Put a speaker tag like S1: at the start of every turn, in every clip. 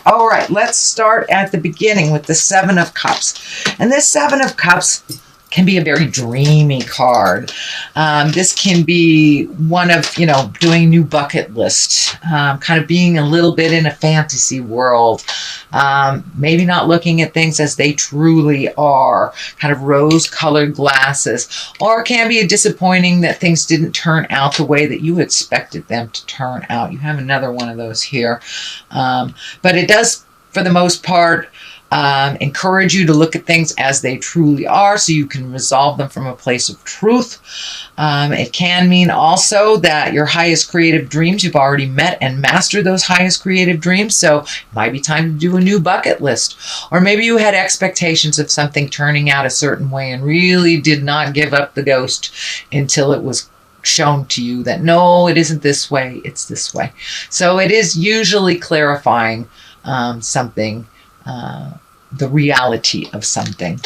S1: All right, let's start at the beginning with the Seven of Cups. And this Seven of Cups can be a very dreamy card. This can be one of, doing new bucket list, kind of being a little bit in a fantasy world, maybe not looking at things as they truly are, kind of rose-colored glasses, or it can be disappointing that things didn't turn out the way that you expected them to turn out. You have another one of those here. But it does, for the most part, encourage you to look at things as they truly are so you can resolve them from a place of truth. It can mean also that your highest creative dreams, you've already met and mastered those highest creative dreams, so it might be time to do a new bucket list. Or maybe you had expectations of something turning out a certain way and really did not give up the ghost until it was shown to you that no, it isn't this way, it's this way. So it is usually clarifying something, the reality of something.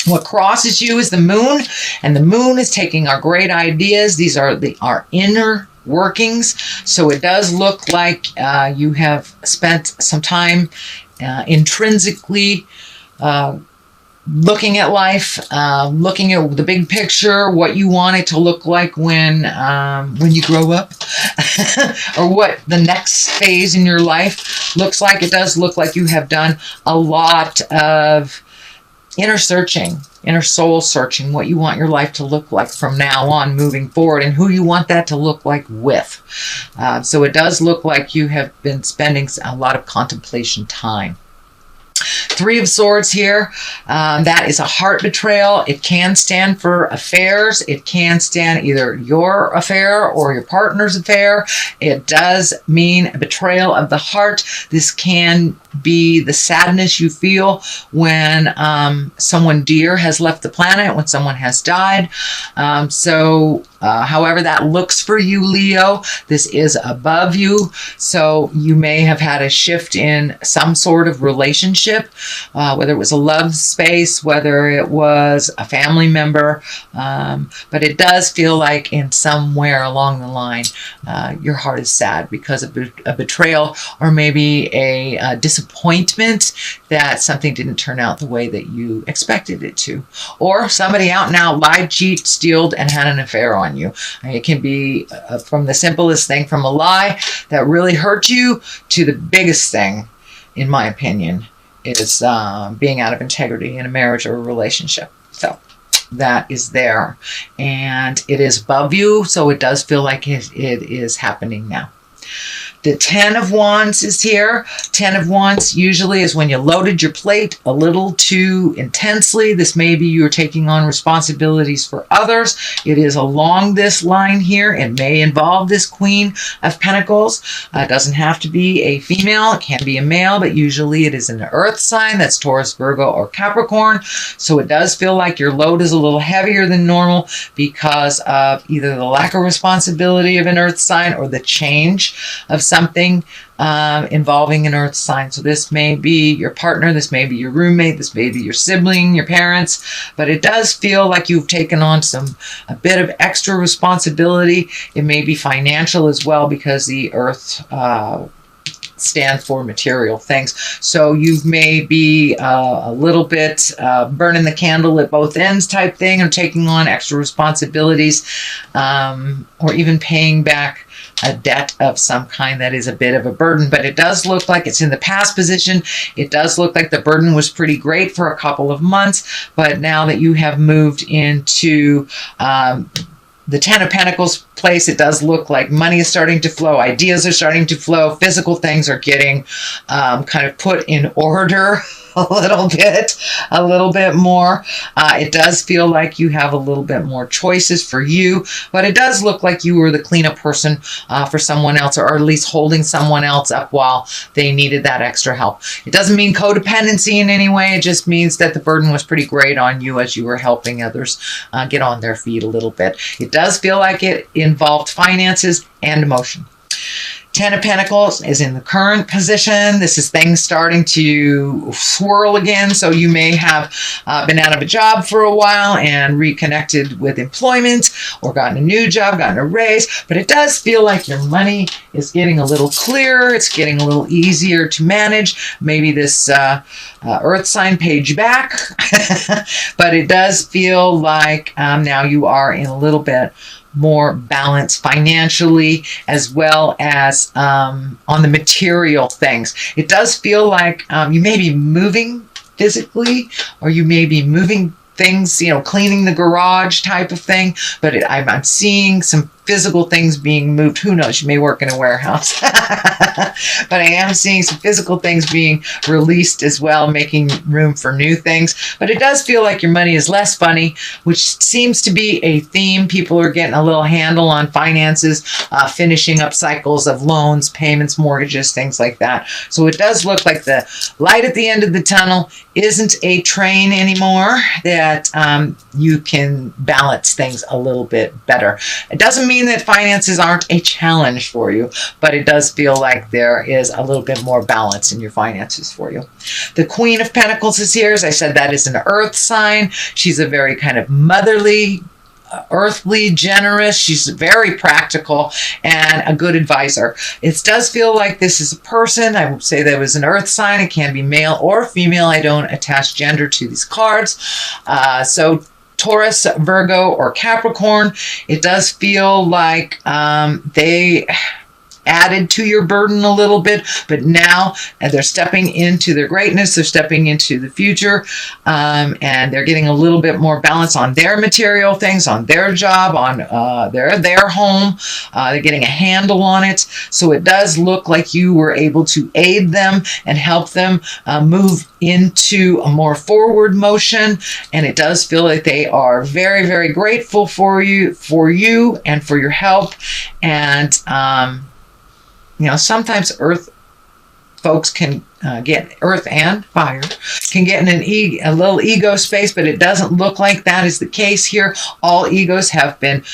S1: What crosses you is the moon, and the moon is taking our great ideas. These are our inner workings. So it does look like you have spent some time intrinsically looking at life, looking at the big picture, what you want it to look like when you grow up, or what the next phase in your life looks like. It does look like you have done a lot of inner searching, inner soul searching, what you want your life to look like from now on moving forward, and who you want that to look like with. So it does look like you have been spending a lot of contemplation time. Three of Swords here. That is a heart betrayal. It can stand for affairs. It can stand either your affair or your partner's affair. It does mean a betrayal of the heart. This can be the sadness you feel when someone dear has left the planet, when someone has died. However that looks for you, Leo, this is above you. So you may have had a shift in some sort of relationship, whether it was a love space, whether it was a family member. But it does feel like in somewhere along the line, your heart is sad because of a betrayal, or maybe a disappointment that something didn't turn out the way that you expected it to. Or somebody out and out lied, cheated, stealed, and had an affair on you. It can be from the simplest thing, from a lie that really hurt you, to the biggest thing, in my opinion, is being out of integrity in a marriage or a relationship. So that is there. And it is above you, so it does feel like it is happening now. The Ten of Wands is here. Ten of Wands usually is when you loaded your plate a little too intensely. This may be you're taking on responsibilities for others. It is along this line here. It may involve this Queen of Pentacles. It doesn't have to be a female. It can be a male, but usually it is an earth sign. That's Taurus, Virgo, or Capricorn. So it does feel like your load is a little heavier than normal because of either the lack of responsibility of an earth sign or the change of something involving an earth sign. So this may be your partner, this may be your roommate, this may be your sibling, your parents, but it does feel like you've taken on a bit of extra responsibility. It may be financial as well, because the earth stands for material things. So you may be a little bit burning the candle at both ends type thing, or taking on extra responsibilities, or even paying back a debt of some kind that is a bit of a burden. But it does look like it's in the past position. It does look like the burden was pretty great for a couple of months, but now that you have moved into the Ten of Pentacles place, it does look like money is starting to flow, ideas are starting to flow, physical things are getting kind of put in order a little bit more. It does feel like you have a little bit more choices for you, but it does look like you were the cleanup person for someone else, or at least holding someone else up while they needed that extra help. It doesn't mean codependency in any way. It just means that the burden was pretty great on you as you were helping others get on their feet a little bit. It does feel like it involved finances and emotion. Ten of Pentacles is in the current position. This is things starting to swirl again. So you may have been out of a job for a while and reconnected with employment, or gotten a new job, gotten a raise. But it does feel like your money is getting a little clearer. It's getting a little easier to manage. Maybe this earth sign paid you back. But it does feel like now you are in a little bit more balance financially, as well as on the material things. It does feel like you may be moving physically, or you may be moving things, cleaning the garage type of thing. But I'm seeing some physical things being moved. Who knows? You may work in a warehouse. But I am seeing some physical things being released as well, making room for new things. But it does feel like your money is less funny, which seems to be a theme. People are getting a little handle on finances, finishing up cycles of loans, payments, mortgages, things like that. So it does look like the light at the end of the tunnel isn't a train anymore, that you can balance things a little bit better. It doesn't mean that finances aren't a challenge for you, but it does feel like there is a little bit more balance in your finances for you. The Queen of Pentacles is here. As I said, that is an earth sign. She's a very kind of motherly, earthly, generous. She's very practical and a good advisor. It does feel like this is a person. I would say that was an earth sign. It can be male or female. I don't attach gender to these cards. So Taurus, Virgo, or Capricorn, it does feel like they added to your burden a little bit, but now they're stepping into their greatness. They're stepping into the future, and they're getting a little bit more balance on their material things, on their job, on their home. They're getting a handle on it. So it does look like you were able to aid them and help them move into a more forward motion. And it does feel like they are very, very grateful for you and for your help. And sometimes earth folks can get, earth and fire, can get in a little ego space, but it doesn't look like that is the case here. All egos have been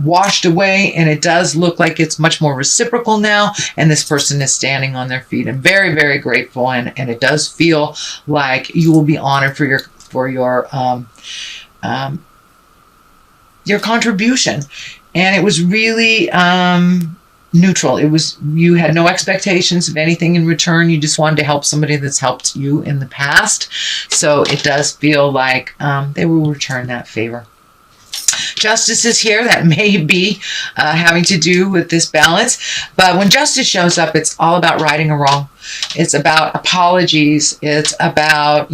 S1: washed away, and it does look like it's much more reciprocal now, and this person is standing on their feet and very, very grateful, and it does feel like you will be honored for your contribution. And it was really neutral. You had no expectations of anything in return. You just wanted to help somebody that's helped you in the past. So it does feel like they will return that favor. Justice is here. That may be having to do with this balance. But when justice shows up, it's all about righting a wrong. It's about apologies. It's about,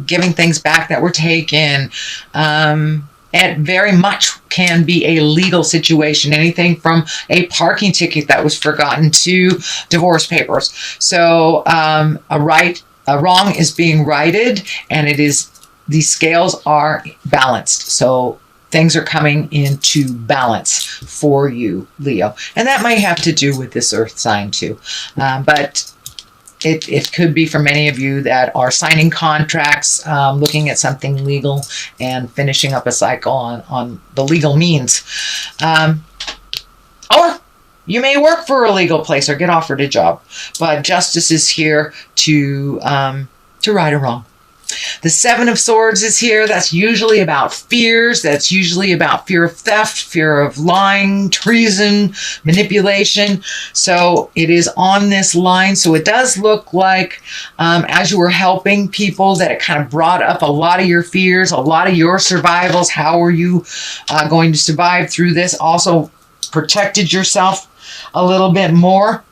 S1: giving things back that were taken. It very much can be a legal situation, anything from a parking ticket that was forgotten to divorce papers. So a wrong is being righted, and these scales are balanced. So things are coming into balance for you, Leo. And that might have to do with this earth sign too. But it could be for many of you that are signing contracts, looking at something legal and finishing up a cycle on the legal means. Or you may work for a legal place or get offered a job. But justice is here to right a wrong. The Seven of Swords is here. That's usually about fears. That's usually about fear of theft, fear of lying, treason, manipulation. So it is on this line. So it does look like as you were helping people that it kind of brought up a lot of your fears, a lot of your survivals. How are you going to survive through this? Also protected yourself a little bit more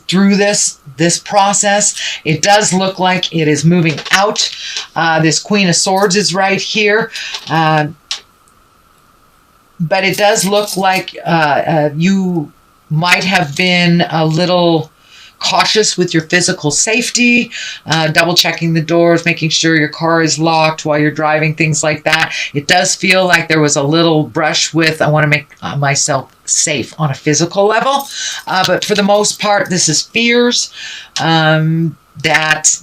S1: through this process. It does look like it is moving out. This Queen of Swords is right here. But it does look like you might have been a little cautious with your physical safety, double checking the doors, making sure your car is locked while you're driving, things like that. It does feel like there was a little brush with, I want to make myself safe on a physical level. But for the most part, this is fears that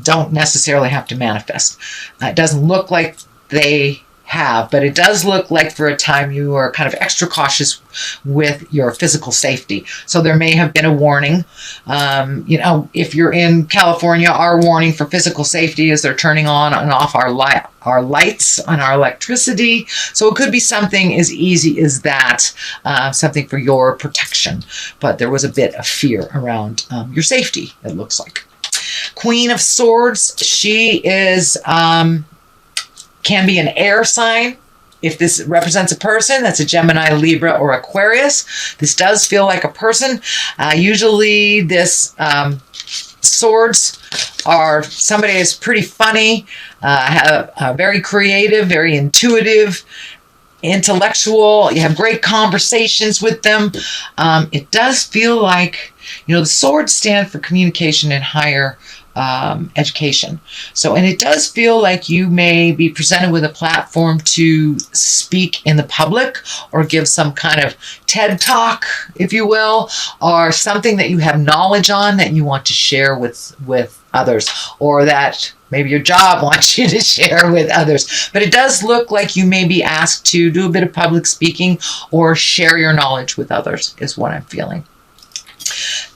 S1: don't necessarily have to manifest. It doesn't look like they have, but it does look like for a time you are kind of extra cautious with your physical safety. So there may have been a warning. If you're in California, our warning for physical safety is they're turning on and off our lights and our electricity. So it could be something as easy as that, something for your protection. But there was a bit of fear around your safety, it looks like. Queen of Swords, she is can be an air sign. If this represents a person, that's a Gemini, Libra, or Aquarius. This does feel like a person. Usually this swords are somebody who's pretty funny, very creative, very intuitive, intellectual. You have great conversations with them. It does feel like, the swords stand for communication and higher education. So, and it does feel like you may be presented with a platform to speak in the public or give some kind of TED talk, if you will, or something that you have knowledge on that you want to share with others, or that maybe your job wants you to share with others. But it does look like you may be asked to do a bit of public speaking or share your knowledge with others, is what I'm feeling.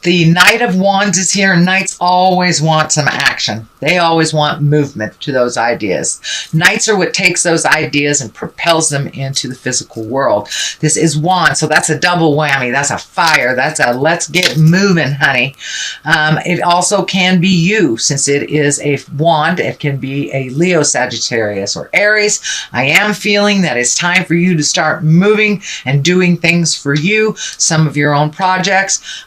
S1: The Knight of Wands is here, and Knights always want some action. They always want movement to those ideas. Knights are what takes those ideas and propels them into the physical world. This is Wands, so that's a double whammy. That's a fire. That's a let's get moving, honey. It also can be you, since it is a wand. It can be a Leo, Sagittarius, or Aries. I am feeling that it's time for you to start moving and doing things for you, some of your own projects.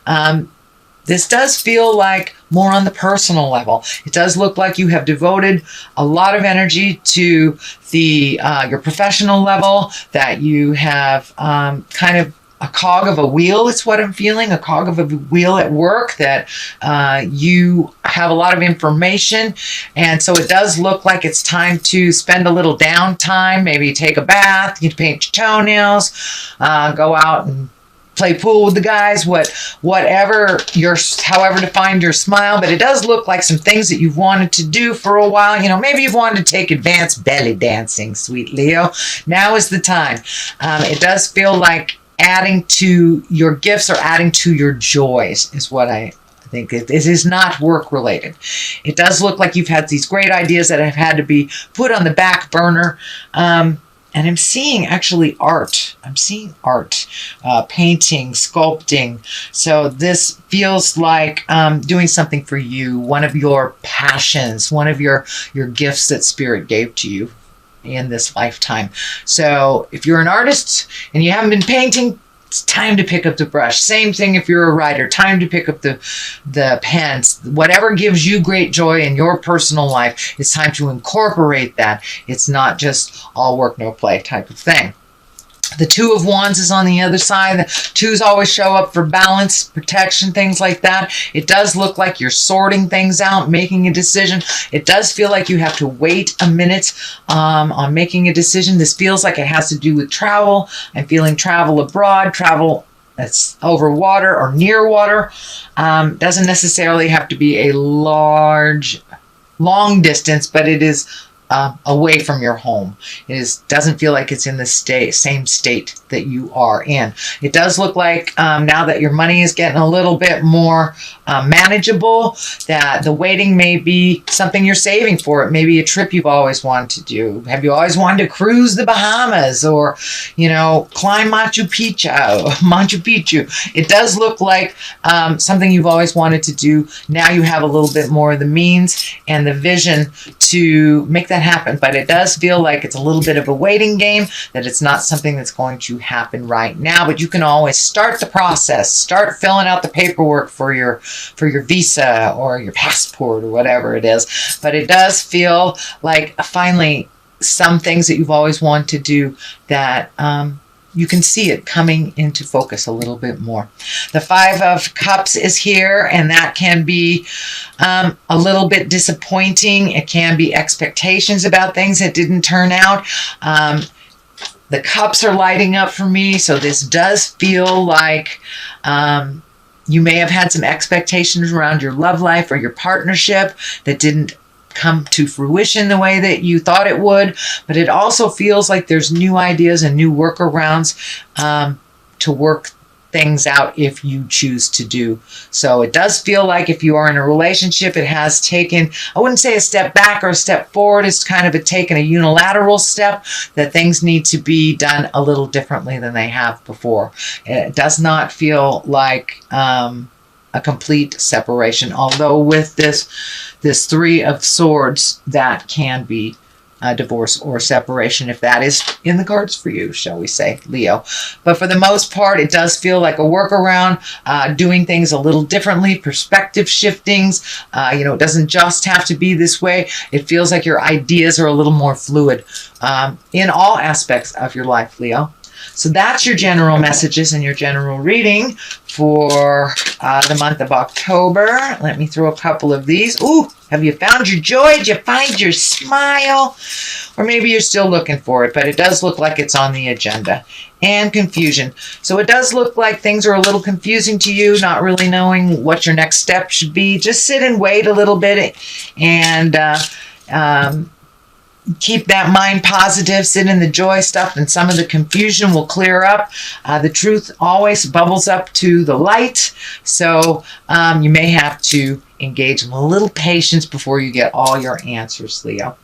S1: This does feel like more on the personal level. It does look like you have devoted a lot of energy to your professional level, that you have kind of a cog of a wheel. It's what I'm feeling, a cog of a wheel at work, that you have a lot of information. And so it does look like it's time to spend a little downtime, maybe take a bath, you paint your toenails, go out and play pool with the guys, however defined your smile. But it does look like some things that you've wanted to do for a while. Maybe you've wanted to take advanced belly dancing, sweet Leo. Now is the time. It does feel like adding to your gifts or adding to your joys is what I think. It is not work related. It does look like you've had these great ideas that have had to be put on the back burner. And I'm seeing actually art. I'm seeing art, painting, sculpting. So this feels like doing something for you, one of your passions, one of your gifts that Spirit gave to you in this lifetime. So if you're an artist and you haven't been painting, it's time to pick up the brush. Same thing if you're a writer. Time to pick up the pens. Whatever gives you great joy in your personal life, it's time to incorporate that. It's not just all work, no play type of thing. The Two of Wands is on the other side. The twos always show up for balance, protection, things like that. It does look like you're sorting things out, making a decision. It does feel like you have to wait a minute on making a decision. This feels like it has to do with travel. I'm feeling travel abroad, travel that's over water or near water. Doesn't necessarily have to be a long distance, but it is away from your home. It doesn't feel like it's in the same state that you are in. It does look like now that your money is getting a little bit more manageable, that the waiting may be something you're saving for. It may be a trip you've always wanted to do. Have you always wanted to cruise the Bahamas or, climb Machu Picchu? It does look like something you've always wanted to do. Now you have a little bit more of the means and the vision to make that happen. But it does feel like it's a little bit of a waiting game, that it's not something that's going to happen right now. But you can always start the process, start filling out the paperwork for your visa or your passport or whatever it is. But it does feel like finally some things that you've always wanted to do, that you can see it coming into focus a little bit more. The Five of Cups is here, and that can be a little bit disappointing. It can be expectations about things that didn't turn out. The cups are lighting up for me, so this does feel like you may have had some expectations around your love life or your partnership that didn't come to fruition the way that you thought it would, but it also feels like there's new ideas and new workarounds to work things out if you choose to do. So it does feel like if you are in a relationship, it has taken, I wouldn't say a step back or a step forward, it's kind of taken a unilateral step, that things need to be done a little differently than they have before. It does not feel like a complete separation, although with this Three of Swords, that can be a divorce or separation, if that is in the cards for you, shall we say, Leo. But for the most part, it does feel like a workaround, doing things a little differently, perspective shiftings. It doesn't just have to be this way. It feels like your ideas are a little more fluid in all aspects of your life, Leo. So that's your general messages and your general reading for the month of October. Let me throw a couple of these. Ooh, have you found your joy? Did you find your smile? Or maybe you're still looking for it, but it does look like it's on the agenda. And confusion. So it does look like things are a little confusing to you, not really knowing what your next step should be. Just sit and wait a little bit and keep that mind positive, sit in the joy stuff, and some of the confusion will clear up. The truth always bubbles up to the light, so you may have to engage in a little patience before you get all your answers, Leo.